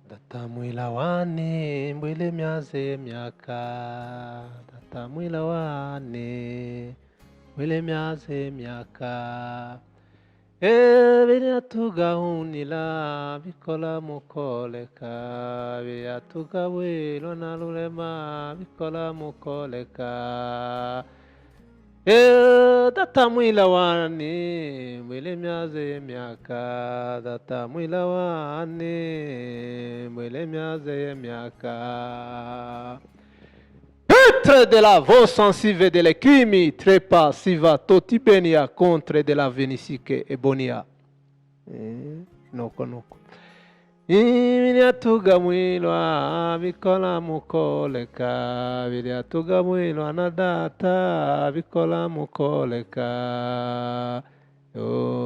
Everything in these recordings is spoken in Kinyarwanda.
Datamwila wane mbwile myaze myaka, datamwila wane mbwile myaze myaka. Biryatugahunila bikola mukoleka, biryatugawilo na lulema bikola mukoleka. Datamwila wane mbwile myaze myaka, datamwila wane mbwile myaze myaka. Petre de la vo sensive de l'equimi trepa siva totibenia contre de la venisike ebonia. Noko. Biryatugamwilwa bikola mukoleka, biryatugamwilwa na data bikola mukoleka.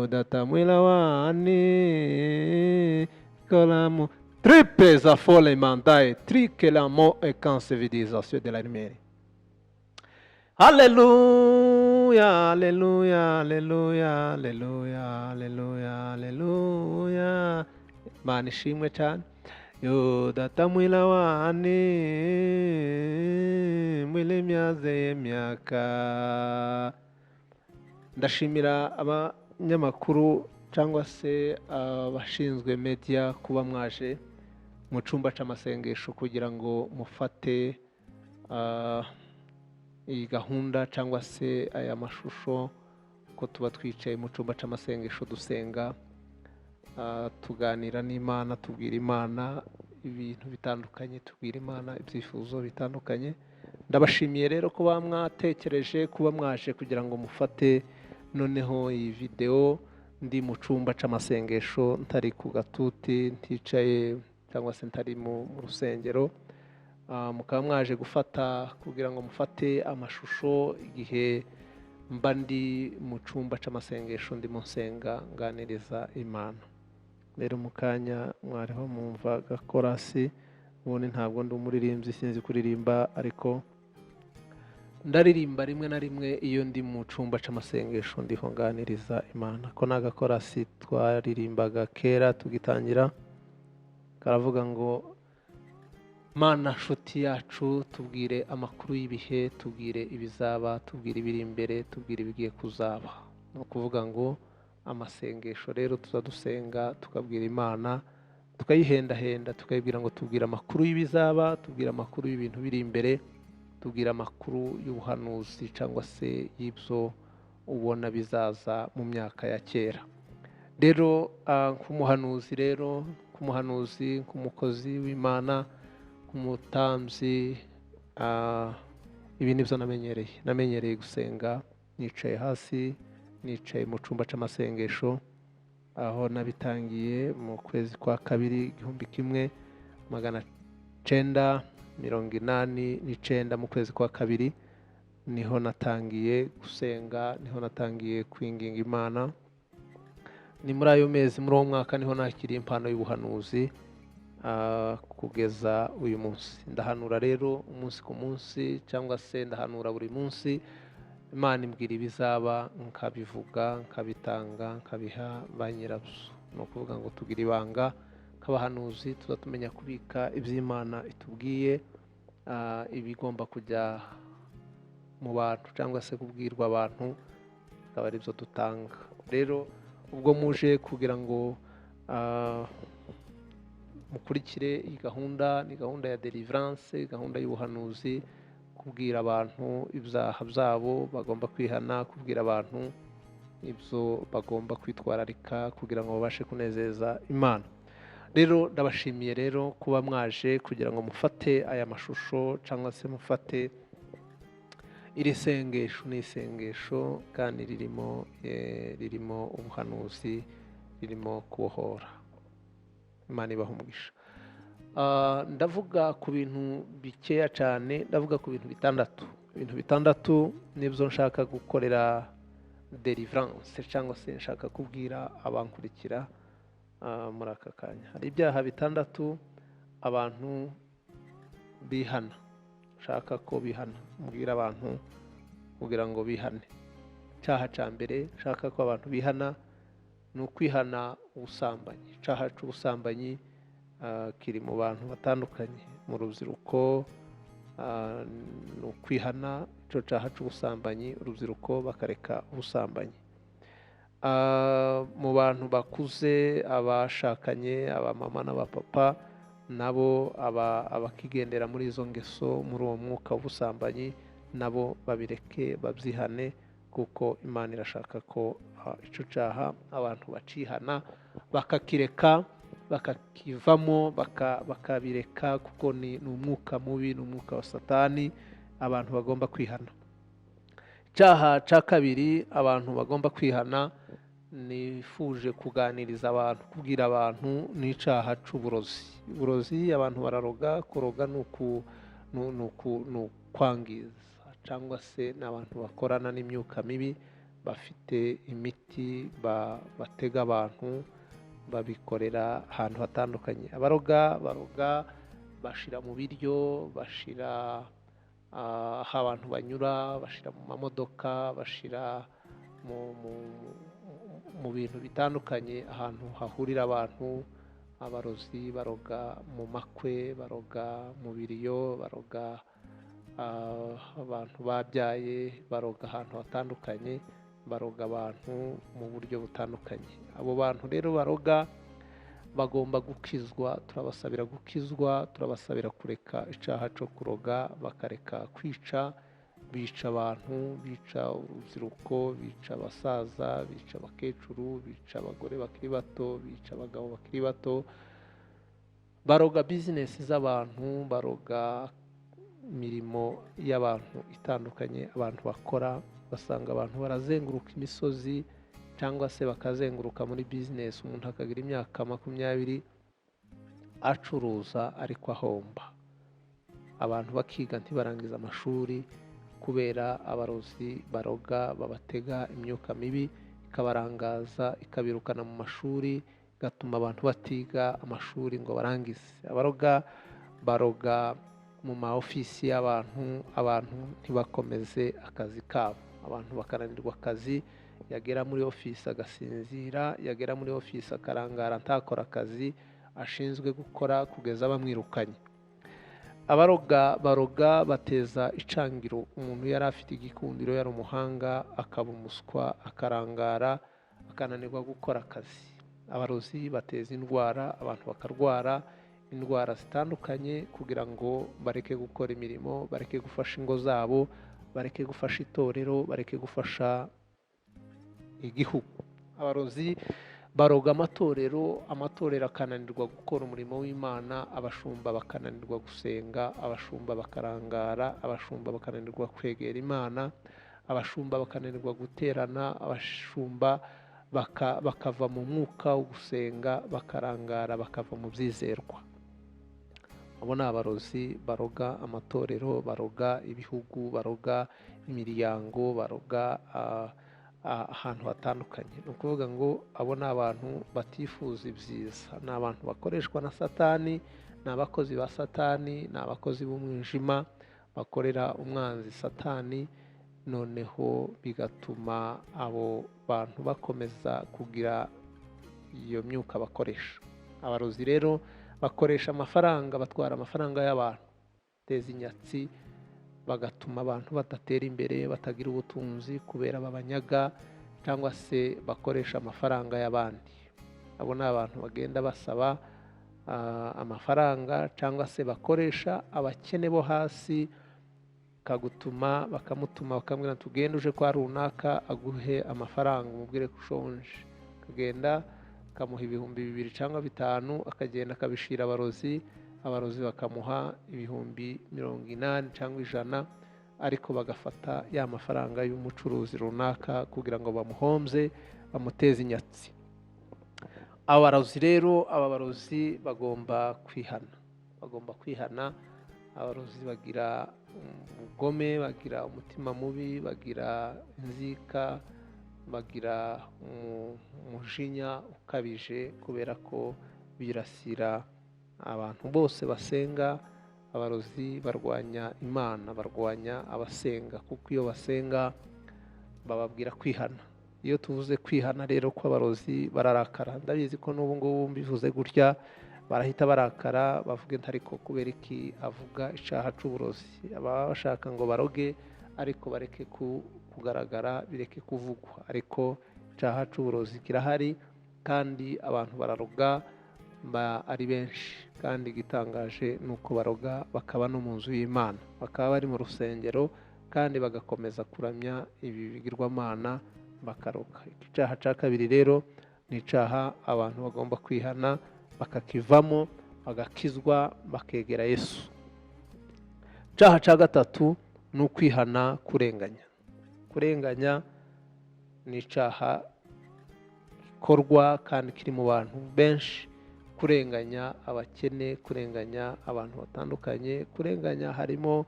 Datamwila wane bikola mu tripes a folle mandae trique la mo e civilisation de la lumière. Alléluia, alléluia, alléluia, alléluia, alléluia, alléluia. Mana ishimwe cyane. Datamwila wane mwile myaze myaka. Ndashimira abanyamakuru cyangwa se abashinzwe media kuba mwaje mu cyumba cy'amasengesho kugira ngo mufate iyi gahunda cyangwa se aya mashusho ko tuba twicaye mu cyumba cy'amasengesho dusenga, tuganira n'Imana, tubwira Imana ibintu bitandukanye, tubwira Imana ibyifuzo bitandukanye. Ndabashimiye rero kuba mwatekereje kuba mwaje kugira ngo mufate noneho iyi video ndi mu cyumba cy'amasengesho, ntari ku gatuti, nticaye cyangwa se ntari mu rusengero. Mukaba mwaje gufata kugira ngo mufate amashusho igihe mba ndi mu cyumba cy'amasengesho ndimo nsenga nganiriza Imana. Rero mu kanya mwariho mumva gakorasi, ubundi ntabwo ndi umuririmbyi, sinzi kuririmba, ariko ndaririmba rimwe na rimwe iyo ndi mu cyumba cy'amasengesho ndiho nganiriza Imana. Ko n'agakorasi twaririmbaga kera tugitangira karavuga ngo Mana nshuti yacu, tubwire amakuru y'ibihe, tubwire ibizaba, tubwire ibiri imbere, tubwire ibigiye kuzaba. Ni ukuvuga ngo amasengesho rero tuzadusenga tukabwira Imana, tukayihendahenda, tukayibwira ngo tubwire amakuru y'ibizaba, tubwire amakuru y'ibintu biri imbere, tubwire amakuru y'ubuhanuzi cyangwa se y'ibyo ubona bizaza mu myaka ya kera. Rero nk'umuhanuzi rero, nk'umukozi w'Imana, nk'umutambyi, ibi nibyo namenyereye gusenga nicaye hasi, nicaye mu cyumba cy'amasengesho, aho nabitangiye mu kwezi kwa kabiri 1989 mu kwezi kwa kabiri niho natangiye gusenga, niho natangiye kwinginga Imana. Ni muri ayo mezi, muri uwo mwaka niho nakiriye impano y'ubuhanuzi kugeza uyu munsi. Ndahanura rero umunsi ku munsi, cyangwa se ndahanura buri munsi. Imana imbwira ibizaba, nkabivuga, nkabitanga, nkabiha ba nyirabyo. Ni ukuvuga ngo tugira ibanga nk'abahanuzi, tuzatumenya kubika iby'Imana itubwiye, ibigomba kujya mu bantu cyangwa se kubwirwa abantu, akaba ari byo dutanga. Rero ubwo muje kugira ngo mukurikire iyi gahunda, ni gahunda ya deliverance, gahunda y'ubuhanuzi, kubwira abantu ibyaha byabo bagomba kwihana, kubwira abantu ibyo bagomba kwitwararika kugira ngo babashe kunezeza Imana. Rero ndabashimiye rero kuba mwaje kugira ngo mufate aya mashusho cyangwa se mufate iri sengesho. Ni isengesho kandi ririmo ubuhanuzi, ririmo kubohora. Imana ibaha umugisha. Ndavuga ku bintu bikeya cyane, ndavuga ku bintu bitandatu. Ibintu bitandatu nibyo nshaka gukorera deliverance, cyangwa se nshaka kubwira abankurikira muri aka kanya. Hari ibyaha bitandatu abantu bihana, nshaka ko bihana, mbwira abantu kugira ngo bihane. Icyaha cya mbere nshaka ko abantu bihana ni ukwihana ubusambanyi. Icyaha cy'ubusambanyi kiri mu bantu batandukanye mu rubyiruko, ni ukwihana icyo cyaha cy'ubusambanyi, urubyiruko bakareka ubusambanyi. Mu bantu bakuze, abashakanye, abamama n'abapapa, nabo abakigendera muri izo ngeso, muri uwo mwuka w'ubusambanyi, nabo babireke babyihane, kuko Imana irashaka ko icyo cyaha abantu bacihana bakakireka, bakakivamo, bakabireka, kuko ni umwuka mubi, ni umwuka wa Satani abantu bagomba kwihana. Icyaha cya kabiri abantu bagomba kwihana, nifuje kuganiriza abantu, kubwira abantu, ni icyaha cy'uburozi. Uburozi, abantu bararoga. Kuroga ni ukwangiza, cyangwa se ni abantu bakorana n'imyuka mibi, bafite imiti batega abantu, babikorera ahantu hatandukanye. Abaroga baroga, bashyira mu biryo, bashyira aho abantu banyura, bashyira mu mamodoka, bashyira mu bintu bitandukanye, ahantu hahurira abantu. Abarozi baroga mu makwe, baroga mu biriyo, baroga abantu babyaye, baroga ahantu hatandukanye, baroga abantu mu buryo butandukanye. Abo bantu rero baroga bagomba gukizwa, turabasabira gukizwa, turabasabira kureka icyaha cyo kuroga, bakareka kwica. Bica abantu, bica urubyiruko, bica abasaza, bica abakecuru, bica abagore bakiri bato, bica abagabo bakiri bato, baroga bizinesi z'abantu, baroga imirimo y'abantu itandukanye abantu bakora. Basanga abantu barazenguruka imisozi, cyangwa se bakazenguruka muri bizinesi, umuntu akagira imyaka 20 acuruza ariko ahomba. Abantu bakiga ntibarangiza amashuri, kubera abarozi baroga, babatega imyuka mibi, ikabarangaza, ikabirukana mu mashuri, igatuma abantu batiga amashuri ngo barangize. Abaroga baroga mu ma ofisi y'abantu, abantu ntibakomeze akazi kabo, abantu bakananirwa akazi, yagera muri ofisi agasinzira, yagera muri ofisi akarangara ntakora akazi ashinzwe gukora kugeza bamwirukanye. Abaroga baroga bateza icangiro. Umuntu yari afite igikundiro, yari umuhanga, akaba umuswa, akarangara, akananirwa gukora akazi. Abarozi bateza indwara, abantu bakarwara indwara zitandukanye, kugira ngo bareke gukora imirimo, bareke gufasha ingo zabo, bareke gufasha itorero, bareke gufasha igihugu. Abarozi baroga amatorero, amatorero akananirwa gukora umurimo w'Imana, abashumba bakananirwa gusenga, abashumba bakarangara, abashumba bakananirwa kwegera Imana, abashumba bakananirwa guterana, abashumba bakava mu mwuka wo gusenga, bakarangara, bakava mu byizerwa. Abo ni abarozi baroga amatorero, baroga ibihugu, baroga imiryango, baroga ahantu hatandukanye. Ni ukuvuga ngo abo ni abantu batifuza ibyiza, ni abantu bakoreshwa na Satani, ni abakozi ba Satani, ni abakozi b'umwijima bakorera umwanzi Satani, noneho bigatuma abo bantu bakomeza kugira iyo myuka bakoresha. Abarozi rero bakoresha amafaranga, batwara amafaranga y'abantu, teza inyatsi, bagatuma abantu badatera imbere, batagira ubutunzi, kubera babanyaga cyangwa se bakoresha amafaranga y'abandi. Abo ni abantu bagenda basaba amafaranga, cyangwa se bakoresha abakene bo hasi, bakamutuma bakamubwira tugende uje kwa runaka aguhe amafaranga, umubwire ko ushonje, akagenda akamuha 2,000 cyangwa 5, akagenda akabishira abarozi, abarozi bakamuha 80,000 cyangwa 100, ariko bagafata ya mafaranga y'umucuruzi runaka kugira ngo bamuhomze, bamuteze inyatsi. Abarozi rero, aba barozi bagomba kwihana. Abarozi bagira ubugome, bagira umutima mubi, bagira inzika, bagira umujinya ukabije, kubera ko birasira abantu bose basenga. Abarozi barwanya Imana, barwanya abasenga, kuko iyo basenga bababwira kwihana. Iyo tuvuze kwihana rero kw'abarozi bararakara. Ndabizi ko n'ubu ngubu mbivuze gutya barahita barakara bavuga ariko kubera iki avuga icyaha cy'uburozi, ababa bashaka ngo baroge ariko bareke kugaragara, bireke kuvugwa, ariko icyaha cy'uburozi kirahari kandi abantu bararoga ari benshi, kandi igitangaje ni uko baroga bakaba no mu nzu y'Imana, bakaba bari mu rusengero kandi bagakomeza kuramya ibi bigirwamana bakaroga. Icyaha cya kabiri rero ni icyaha abantu bagomba kwihana bakakivamo, bagakizwa, bakegera Yesu. Icyaha cya gatatu ni ukwihana kurenganya. Kurenganya ni icyaha gikorwa kandi kiri mu bantu benshi, kurenganya abakene, kurenganya abantu batandukanye, kurenganya harimo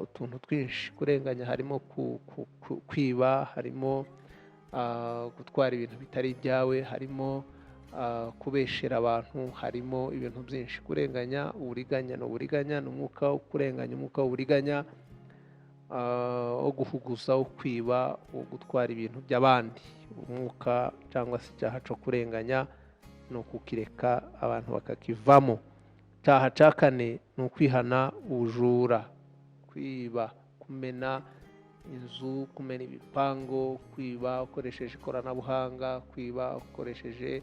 utuntu twinshi, kurenganya harimo kwiba, harimo gutwara ibintu bitari ibyawe, harimo kubeshera abantu, harimo ibintu byinshi. Kurenganya, uburiganya ni umwuka wo kurenganya, umwuka w'uburiganya, wo guhuguza, wo kwiba, wo gutwara ibintu by'abandi. Umwuka cyangwa se icyaha cyo kurenganya ni ukukireka abantu bakakivamo. Icyaha cya kane ni ukwihana ubujura, kwiba, kumena inzu, kumena ibipango, kwiba ukoresheje ikoranabuhanga, kwiba ukoresheje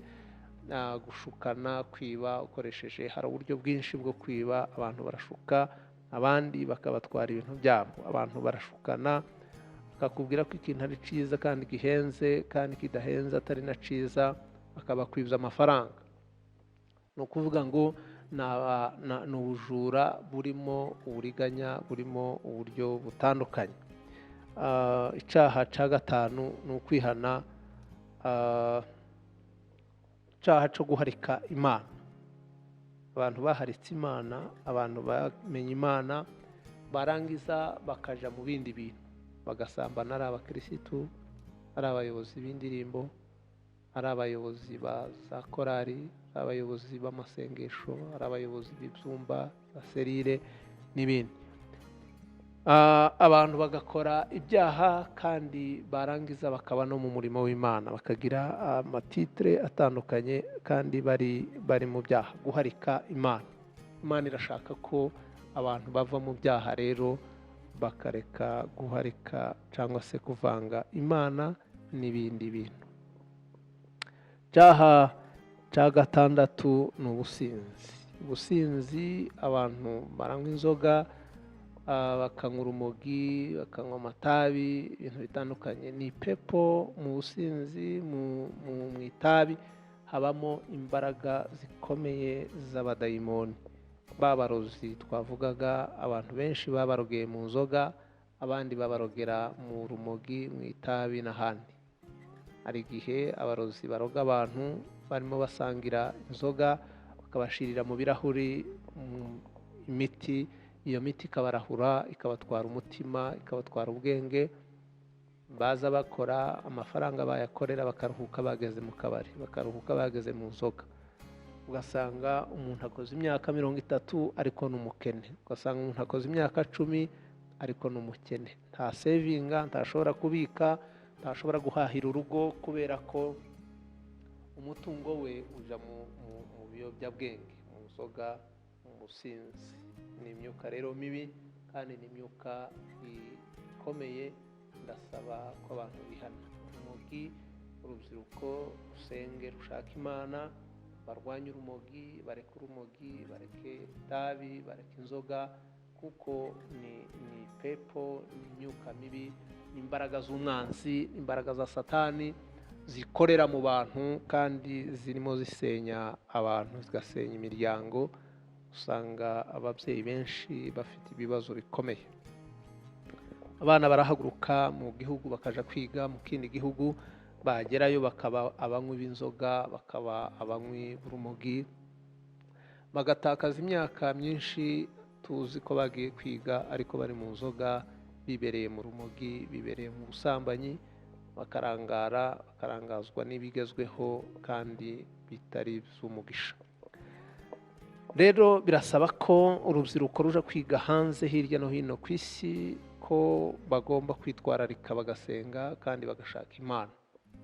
gushukana, kwiba ukoresheje, hari uburyo bwinshi bwo kwiba. Abantu barashuka abandi bakabatwara ibintu byabo, abantu barashukana bakakubwira ko ikintu ari cyiza kandi gihenze, kandi kidahenze atari na cyiza, bakabakwibza amafaranga. Ni ukuvuga ngo ni ubujura burimo uburiganya, burimo uburyo butandukanye. Icyaha cya gatanu ni ukwihana icyaha cyo guharika Imana. Abantu baharitse Imana, abantu bamenye Imana, barangiza bakaja mu bindi bintu, bagasambana, ari abakirisitu, ari abayobozi b'indirimbo, ari abayobozi ba za korari, ari abayobozi b'amasengesho, ari abayobozi b'ibyumba, baserire n'ibindi. Abantu bagakora ibyaha kandi barangiza bakaba no mu murimo w'Imana, bakagira amatitre atandukanye kandi bari mu byaha. Guharika Imana, Imana irashaka ko abantu bava mu byaha rero bakareka guharika cyangwa se kuvanga Imana n'ibindi bintu. Icyaha cya gatandatu ni ubusinzi. Ubusinzi, abantu baranywa inzoga, bakanywa urumogi, bakanywa amatabi, ibintu bitandukanye. Ni pepo mu businzi, mu itabi habamo imbaraga zikomeye z'abadayimoni. Babarozi twavugaga, abantu benshi babarogeye mu nzoga, abandi babarogera mu rumogi, mu itabi n'ahandi. Hari igihe abarozi baroga abantu barimo basangira inzoga, bakabashirira mu birahuri imiti, iyo miti ikabarahura, ikabatwara umutima, ikabatwara ubwenge, baza bakora amafaranga bayakorera, bakaruhuka bageze mu kabari, bakaruhuka bageze mu nzoga. Ugasanga umuntu akoze imyaka 30 ariko ni umukene, ugasanga umuntu akoze imyaka 10 ariko ni umukene, nta sevinga, ntashobora kubika, ntashobora guhahira urugo, kubera ko umutungo we uja mu biyobyabwenge, mu nzoga, mu businzi. Ni imyuka rero mibi kandi ni imyuka ikomeye. Ndasaba ko abantu bihana. Urumogi, urubyiruko rusenge, rushaka Imana, barwanye urumogi, bareke urumogi, bareke itabi, bareke inzoga, kuko ni pepo, ni imyuka mibi, imbaraga z'umwanzi, imbaraga za Satani zikorera mu bantu kandi zirimo zisenya abantu, zigasenya imiryango. Usanga ababyeyi benshi bafite ibibazo bikomeye. Abana barahaguruka mu gihugu bakaja kwiga mu kindi gihugu, bagerayo bakaba abanywi b'inzoga, bakaba abanywi b'urumogi, bagatakaza imyaka myinshi. Tuzi ko bagiye kwiga ariko bari mu nzoga, bibereye mu rumogi, bibereye mu busambanyi, bakarangazwa n'ibigezweho kandi bitari by'umugisha. Rero birasaba ko urubyiruko ruja kwiga hanze hirya no hino ku isi, ko bagomba kwitwararika, bagasenga kandi bagashaka Imana,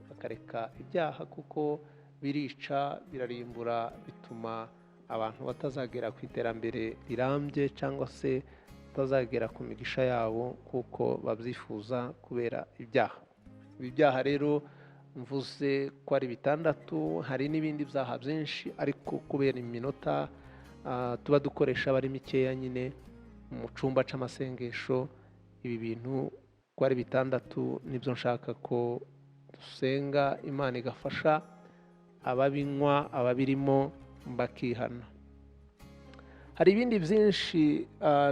bakareka ibyaha kuko birica, birarimbura, bituma abantu batazagera ku iterambere rirambye cyangwa se batazagera ku migisha yabo kuko babyifuza kubera ibyaha. Ibi byaha rero mvuze ko ari bitandatu, hari n'ibindi byaha byinshi ariko kubera iminota tuba dukoresha bari mikeya nyine mu cyumba cy'amasengesho, ibi bintu ko ari bitandatu nibyo nshaka ko dusenga Imana igafasha ababinywa ababirimo bakihana. Hari ibindi byinshi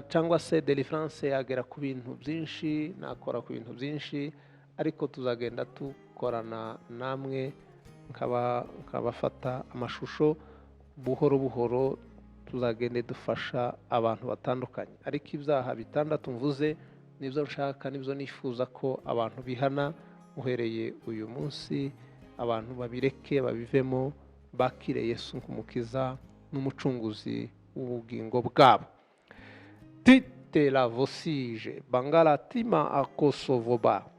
cyangwa se deliverance yagera ku bintu byinshi, nakora ku bintu byinshi, ariko tuzagenda dukorana namwe nkabafata amashusho buhoro buhoro, tuzagende dufasha abantu batandukanye. Ariko ibyaha bitandatu mvuze nibyo nshaka, nibyo nifuza ko abantu bihana uhereye uyu munsi, abantu babireke babivemo, bakire Yesu nk'umukiza n'umucunguzi w'ubugingo bwabo. Tite la vosije bangaratima akosovoba.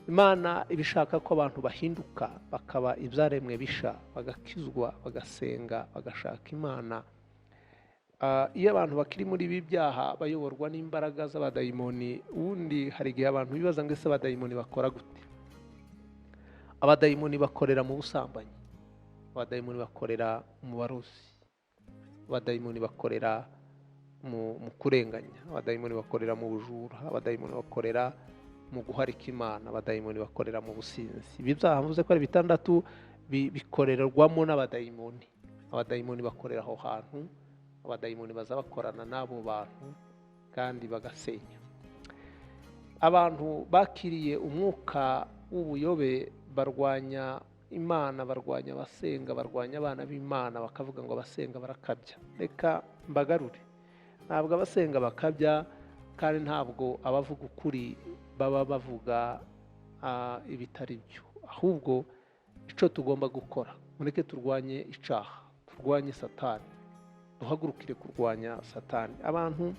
Imana ibishaka ko abantu bahinduka bakaba ibyaremwe bisha, bagakizwa, bagasenga, bagashaka Imana. Iyo abantu bakiri muri ibi byaha bayoborwa n'imbaraga z'abadayimoni, ubundi hari igihe abantu bibaza ngo ese abadayimoni bakora gute? Abadayimoni bakorera mu busambanyi, abadayimoni bakorera mu barozi, abadayimoni bakorera mu kurenganya, abadayimoni bakorera mu bujura, abadayimoni bakorera mu guharika Imana, abadayimoni bakorera mu businzi. Ibi byaha mvuze ko ari bitandatu bikorerwamo n'abadayimoni. Abadayimoni bakorera aho hantu, abadayimoni baza bakorana n'abo bantu kandi bagasenya. Abantu bakiriye umwuka w'ubuyobe barwanya Imana, barwanya abasenga, barwanya abana b'Imana, bakavuga ngo abasenga barakabya. Reka mbagarure, ntabwo abasenga bakabya, kandi ntabwo abavuga ukuri baba bavuga ibitari byo. Ahubwo icyo tugomba gukora, mureke turwanye icyaha, turwanye Satani, duhagurukire kurwanya Satani. Abantu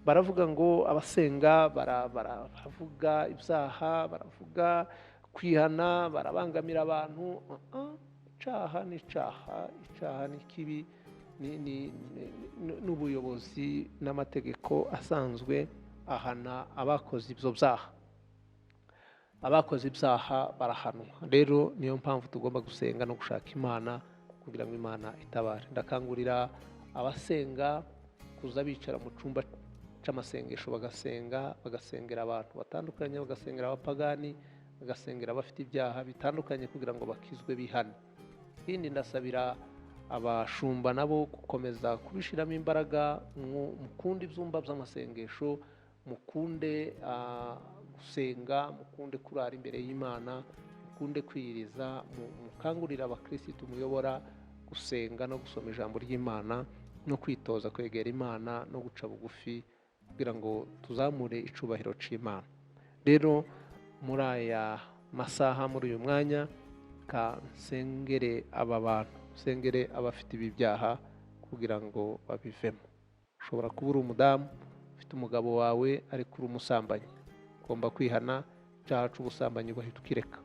baravuga ngo abasenga baravuga ibyaha, baravuga kwihana, barabangamira abantu. Icyaha ni icyaha, icyaha ni kibi, n'ubuyobozi n'amategeko asanzwe ahana abakoze ibyo byaha. Abakoze ibyaha barahanwa. Rero niyo mpamvu tugomba gusenga no gushaka Imana kugira ngo Imana itabare. Ndakangurira abasenga kuza bicara mu cyumba cy'amasengesho bagasenga, bagasengera abantu batandukanye, bagasengera abapagani, bagasengera abafite ibyaha bitandukanye kugira ngo bakizwe bihane. Ikindi ndasabira abashumba nabo gukomeza kubishiramo imbaraga, mukunde ibyumba by'amasengesho, mukunde gusenga, mukunde kurara imbere y'Imana, mukunde kwiyiriza, mukangurira abakirisitu muyobora gusenga no gusoma ijambo ry'Imana no kwitoza kwegera Imana no guca bugufi kugira ngo tuzamure icubahiro cy'Imana. Rero muri aya masaha, muri uyu mwanya, nsengere aba bantu, nsengere abafite ibi byaha kugira ngo babivemo. Ushobora kuba uri umudamu ufite umugabo wawe ariko uri umusambanyi, ugomba kwihana icyaha cy'ubusambanyi ugahita ukireka.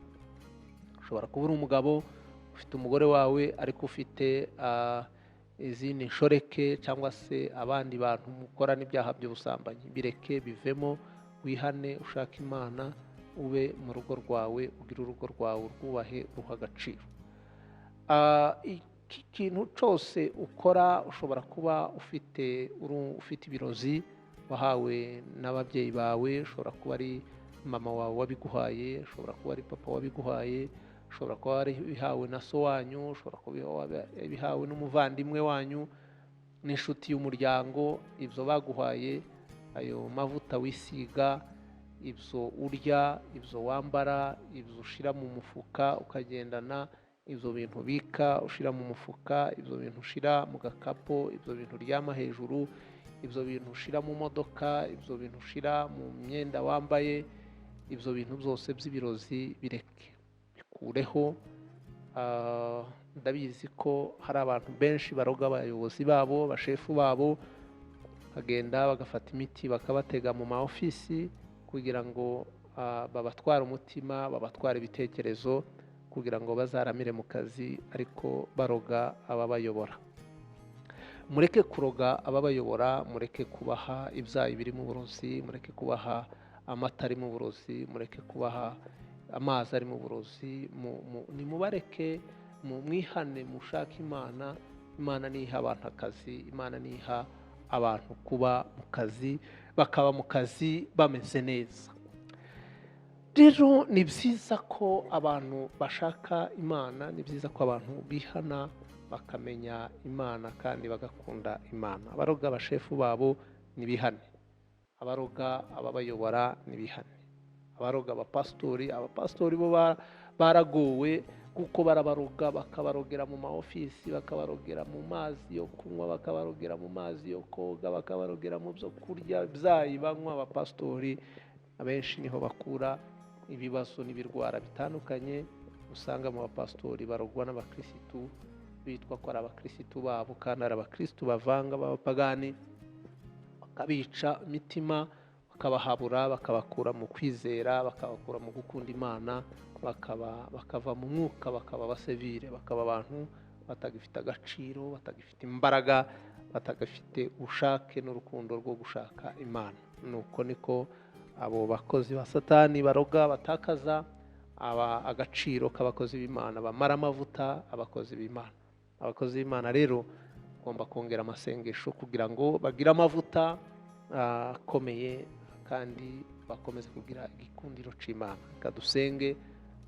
Ushobora kuba uri umugabo ufite umugore wawe ariko ufite izindi nshoreke cyangwa se abandi bantu mukorana ibyaha by'ubusambanyi, bireke bivemo, wihane, ushaka Imana, ube mu rugo rwawe, ugire urugo rwawe urwubahe, ruha agaciro. Iki kintu cyose ukora, ushobora kuba ufite ibirozi wahawe n'ababyeyi bawe, ushobora kuba ari mama wawe wabiguhaye, ushobora kuba ari papa wabiguhaye, ushobora kuba warabihawe na so wanyu, ushobora kuba warabihawe n'umuvandimwe wanyu n'inshuti y'umuryango. Ibyo baguhaye, ayo mavuta wisiga, ibyo urya, ibyo wambara, ibyo ushyira mu mufuka ukagendana, ibyo bintu ubika ushyira mu mufuka, ibyo bintu ushyira mu gakapo, ibyo bintu uryama hejuru, ibyo bintu ushyira mu modoka, ibyo bintu ushyira mu myenda wambaye, ibyo bintu byose by'ibirozi bireke, bikureho. Ndabizi ko hari abantu benshi baroga abayobozi babo, bashefu babo, bagenda bagafata imiti bakabatega mu ma ofisi kugira ngo babatware umutima, babatware ibitekerezo kugira ngo bazaramire mu kazi, ariko baroga ababayobora. mureke kuroga ababayobora, mureke kubaha ibyayi biri mu burozi, mureke kubaha amata ari mu burozi, mureke kubaha amazi ari mu burozi. Nimubareke, mwihane, mushake Imana. Imana niha abantu akazi, Imana niha abantu kuba mu kazi, bakaba mu kazi bameze neza. Rero ni byiza ko abantu bashaka Imana, ni byiza ko abantu bihana bakamenya Imana kandi bagakunda Imana. Abaroga abashefu babo nibihane, abaroga ababayobora nibihane, abaroga abapastori bo baragowe kuko barabaroga, bakabarogera mu maofisi, bakabarogera mu mazi yo kunywa, bakabarogera mu mazi yo koga, bakabarogera mu byo kurya byayi banywa. Abapastori abenshi niho bakura ibibazo n'ibirwara bitandukanye. Usanga mu bapastori barogwa n'abakirisitu bitwa ko ari abakirisitu babo kandi ari abakirisitu bavanga b'abapagani, bakabica imitima, bakabahabura, bakabakura mu kwizera, bakabakura mu gukunda Imana, bakava mu mwuka, bakaba abasivile, bakaba abantu batagifite agaciro, batagifite imbaraga, batagifite ubushake n'urukundo rwo gushaka Imana. Nuko niko abo bakozi ba Satani baroga batakaza agaciro k'abakozi b'Imana, bamara amavuta abakozi b'Imana. Abakozi b'Imana rero ugomba kongera amasengesho kugira ngo bagire amavuta akomeye kandi bakomeze kugira igikundiro cy'Imana. Kadusenge,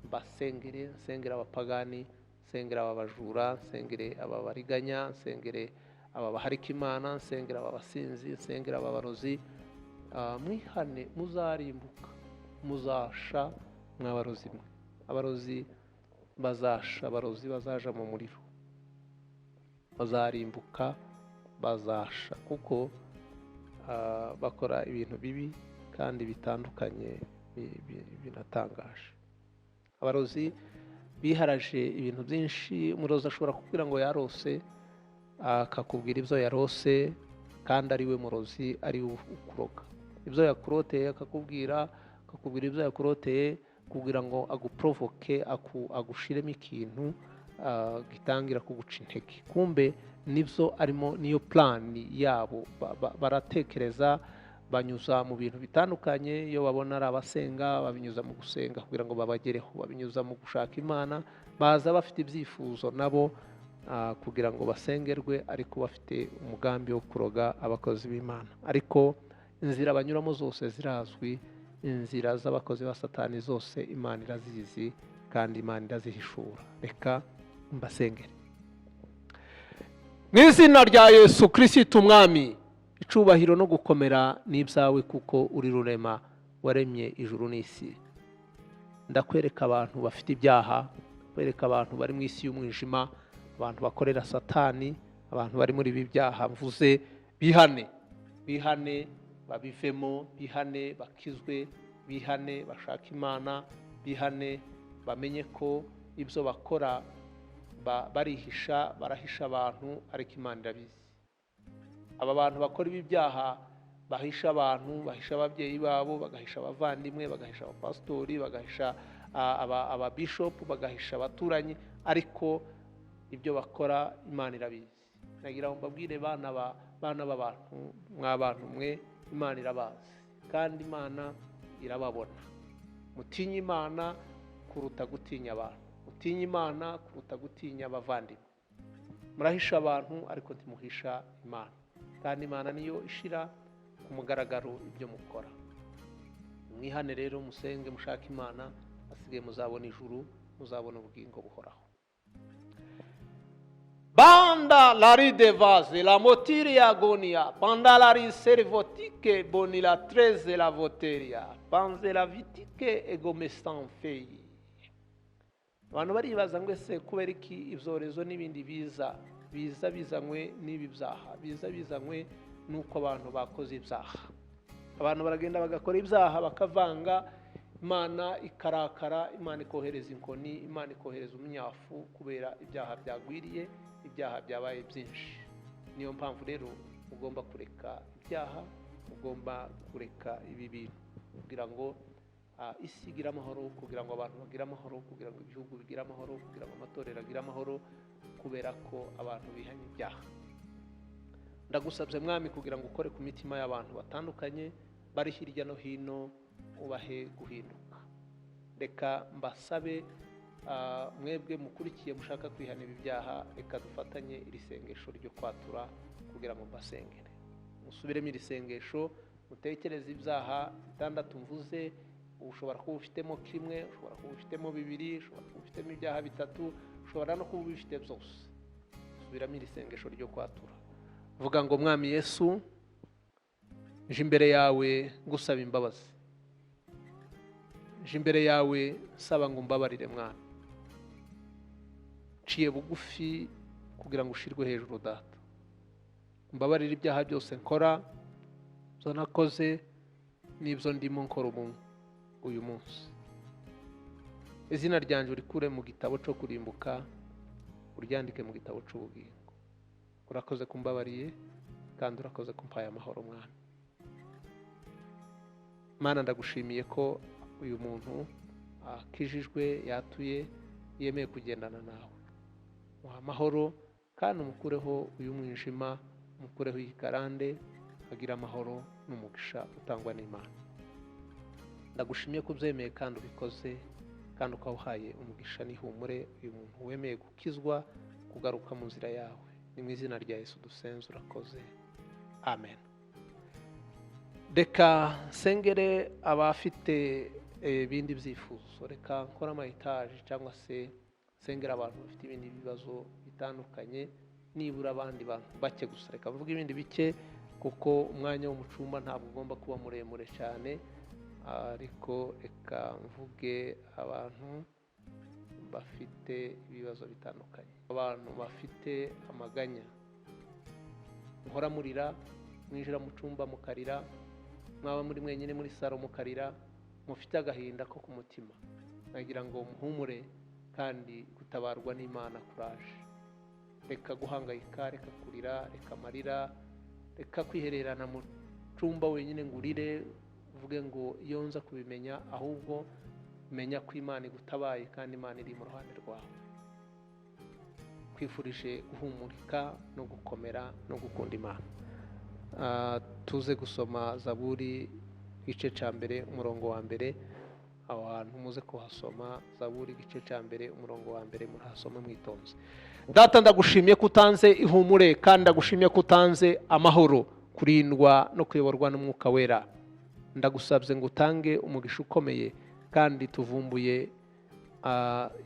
basengere, nsengera abapagani, nsengera ababajura, nsengere ababariganya, nsengere ababaharika Imana, nsengera ababasinzi, nsengera ababarozi. Mwihane, muzarimbuka, muzasha mwabarozi mwe. Abarozi bazasha, abarozi bazaja mu muriro, bazarimbuka, bazasha kuko bakora ibintu bibi kandi bitandukanye binatangaje. Abarozi biharaje ibintu byinshi. Umurozi ashobora kubwira ngo yarose, akakubwira ibyo yarose kandi ari we murozi, ari we ukuroga. Ibyo yakuroteye akakubwira ibyo yakuroteye kugira ngo aguprovoke, agushiremo ikintu gitangira kuguca intege. Kumbe nibyo arimo, niyo plan yabo. Baratekereza, banyuza mu bintu bitandukanye. Iyo babona ari abasenga, babinyuza mu gusenga kugira ngo babagereho, babinyuza mu gushaka Imana. Baza bafite ibyifuzo nabo kugira ngo basengerwe, ariko bafite umugambi wo kuroga abakozi b'Imana. Ariko inzira banyuramo zose zirazwi, inzira z'abakozi ba Satani zose Imana irazizi kandi Imana irazihishura. Reka mbasengere. Mu izina rya Yesu Kristo umwami, icubahiro no gukomera ni ibyawe kuko uri rurema waremye ijuru n'isi. Ndakwereka abantu bafite ibyaha, kwereka abantu bari mu isi y'umwijima, abantu bakorera Satani, abantu bari muri ibi byaha mvuze, bihane, babivemo, bihane, bakizwe, bihane, bashaka Imana, bihane, bamenye ko ibyo bakora barahisha abantu, ariko Imana irabizi. Aba bantu bakora ibi byaha bahisha abantu, bahisha ababyeyi babo, bagahisha abavandimwe, bagahisha abapastori, bagahisha ababishopu, bagahisha abaturanyi, ariko ibyo bakora Imana irabizi. Nagira ngo mbabwire bana b'abantu, mw'abantu mwe, Imana irabazi kandi Imana irababona. Mutinye Imana kuruta gutinya abantu, mutinye Imana kuruta gutinya abavandimwe. Murahisha abantu ariko ntimuhisha Imana, kandi Imana niyo ishira ku mugaragaro ibyo mukora. Mwihane rero, musenge, mushaka Imana, asigaye muzabona ijuru, muzabona ubugingo buhoraho. Banda la ridevase la motiria agonia, banda la riservotike boni la treze la voteria, panze la vitike egomestan feyi. Abantu baribaza ngo ese kubera iki ibyorezo n'ibindi biza bizanywe n'ibi byaha, bizanywe nuko abantu bakoze ibyaha. Abantu baragenda bagakora ibyaha, bakavanga, Imana ikarakara, Imana ikohereza inkoni, Imana ikohereza umunyafu kubera ibyaha byagwiriye, ibyaha byabaye byinshi. Niyo mpamvu rero ugomba kureka ibyaha, ugomba kureka ibi bintu kugira ngo isi igire amahoro, kugira ngo abantu bagire amahoro, kugira ngo igihugu bigire amahoro, kugira ngo amatorero agire amahoro, kubera ko abantu bihanye ibyaha. ndagusabye mwami kugira ngo ukore ku mitima y'abantu batandukanye bari hirya no hino, ubahe guhinduka. Reka mbasabe mwebwe mukurikiye mushaka kwihana ibi byaha, reka dufatanye iri sengesho ryo kwatura kugira ngo mbasengere. Musubiremo iri sengesho, mutekereze ibyaha bitandatu mvuze. Ushobora kuba ufitemo kimwe, ushobora kuba ufitemo bibiri, ushobora kuba ufitemo ibyaha bitatu, ushobora no kuba ubifite byose. Subiramo iri sengesho ryo kwatura, vuga ngo mwami Yesu, nje imbere yawe ngusaba imbabazi, nje imbere yawe nsaba ngo umbabarire mwami, nciye bugufi kugira ngo ushirwe hejuru data, umbabarire ibyaha byose nkora, byo nakoze n'ibyo ndimo nkora uyu munsi. Izina ryanjye urikure mu gitabo cyo kurimbuka, uryandike mu gitabo cy'ubugingo. Urakoze kumbabariye kandi urakoze kumpaye amahoro mwami. Mana ndagushimiye ko uyu muntu akijijwe, yatuye, yemeye kugendana nawe. Muha amahoro kandi umukureho uyu mwijima, umukureho iyi karande, agira amahoro n'umugisha utangwa n'Imana. Ndagushimiye ko ubyemeye kandi ubikoze, kandi ukawuhaye umugisha n'ihumure uyu muntu wemeye gukizwa, kugaruka mu nzira yawe. Ni mu izina rya Yesu dusenze, urakoze, amen. Reka sengere abafite ibindi byifuzo, reka nkora ama etaje cyangwa se sengera abantu bafite ibindi bibazo bitandukanye, nibura abandi bantu bake gusa. Reka mvuge ibindi bike kuko umwanya w'umucumba ntabwo ugomba kuba muremure cyane, ariko reka mvuge abantu bafite ibibazo bitandukanye, abantu bafite amaganya, muhora murira, mwinjira mu cyumba mukarira, mwaba muri mwenyine muri saro mukarira, mufite agahinda ko ku mutima, nagira ngo muhumure kandi gutabarwa n'Imana kuraje. Reka guhangayika, reka kurira, reka marira, reka kwihererana mu cyumba wenyine ngo urire uvuge ngo iyo nza kubimenya, ahubwo menya ko Imana igutabaye kandi Imana iri mu ruhande rwawe. Kwifurije guhumurika no gukomera no gukunda Imana. Tuze gusoma Zaburi igice cya mbere umurongo wa mbere. Aho hantu muze kuhasoma Zaburi igice cya mbere umurongo wa mbere, murahasoma mwitonze. Data ndagushimiye ko utanze ihumure kandi ndagushimiye ko utanze amahoro, kurindwa no kuyoborwa n'Umwuka Wera. Ndagusabye ngo utange umugisha ukomeye kandi tuvumbuye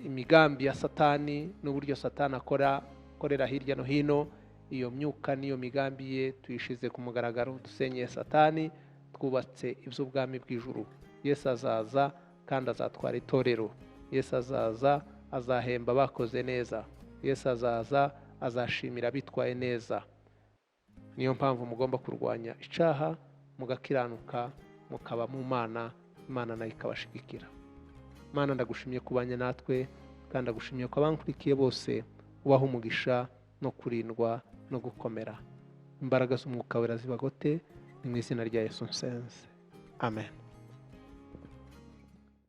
imigambi ya Satani n'uburyo Satani akorera hirya no hino. Iyo myuka n'iyo migambi ye tuyishize ku mugaragaro, dusenyeye Satani, twubatse iby'ubwami bw'ijuru. Yesu azaza kandi azatwara itorero. Yesu azaza azahemba abakoze neza. Yesu azaza azashimira abitwaye neza. Niyo mpamvu mugomba kurwanya icyaha, mugakiranuka, mukaba mu Mana, Imana nayo ikabashigikira. Mana ndagushimiye kubanye natwe kandi ndagushimiye ko abankurikiye bose ubaha umugisha no kurindwa no gukomera. Imbaraga z'Umwuka Wera zibagote, ni mu izina rya Yesu nsenze, amen.